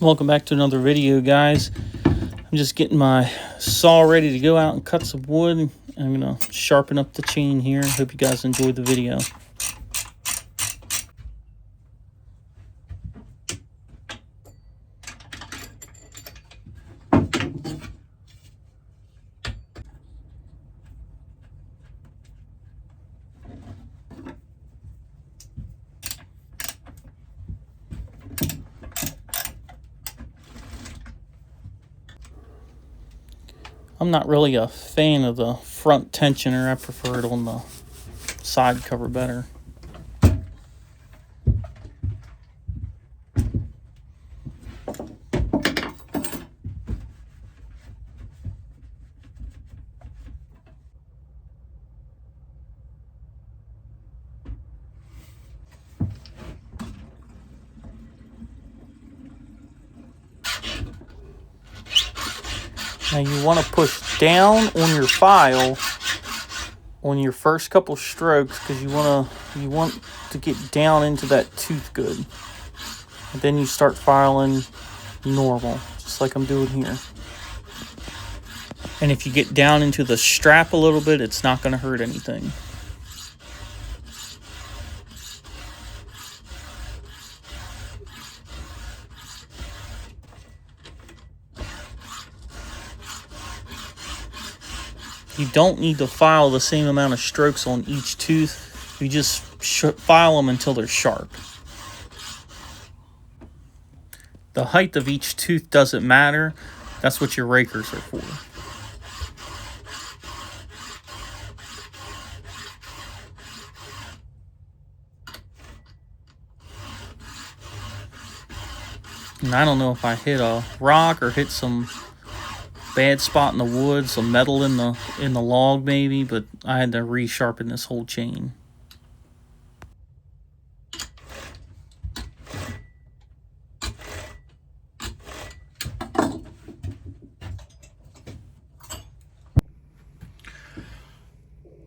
Welcome back to another video, guys. I'm just getting my saw ready to go out and cut some wood. I'm gonna sharpen up the chain here. Hope you guys enjoyed the video. I'm not really a fan of the front tensioner. I prefer it on the side cover better. Now you want to push down on your file on your first couple strokes because you want to get down into that tooth good. And then you start filing normal, just like I'm doing here. And if you get down into the strap a little bit, it's not going to hurt anything. You don't need to file the same amount of strokes on each tooth. You just file them until they're sharp. The height of each tooth doesn't matter. That's what your rakers are for. And I don't know if I hit a rock or hit some bad spot in the wood, some metal in the log maybe, but I had to resharpen this whole chain.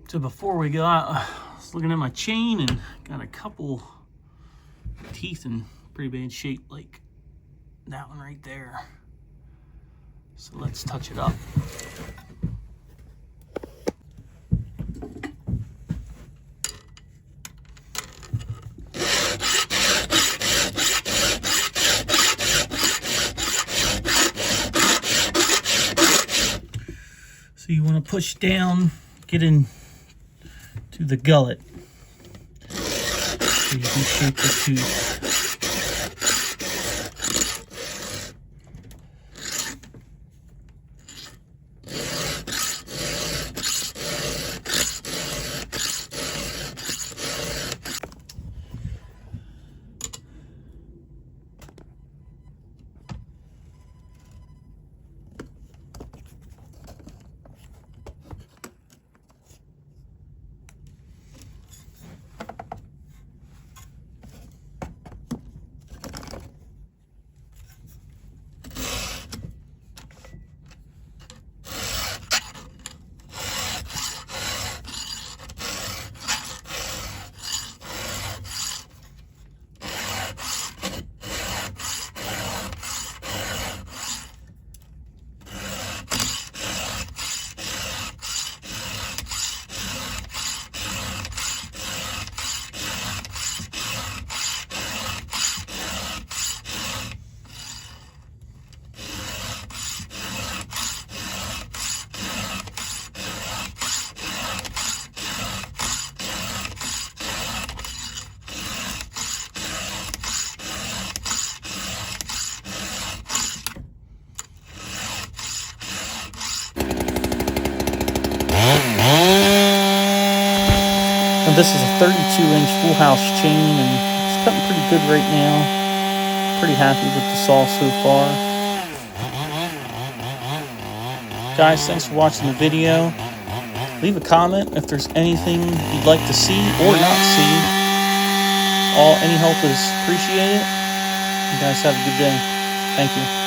So before we go out, I was looking at my chain and got a couple teeth in pretty bad shape, like that one right there. So let's touch it up. So you want to push down, get in to the gullet so you can shape the tooth. This is a 32-inch full house chain, and it's cutting pretty good right now. Pretty happy with the saw so far. Guys, thanks for watching the video. Leave a comment if there's anything you'd like to see or not see. Any help is appreciated. You guys have a good day. Thank you.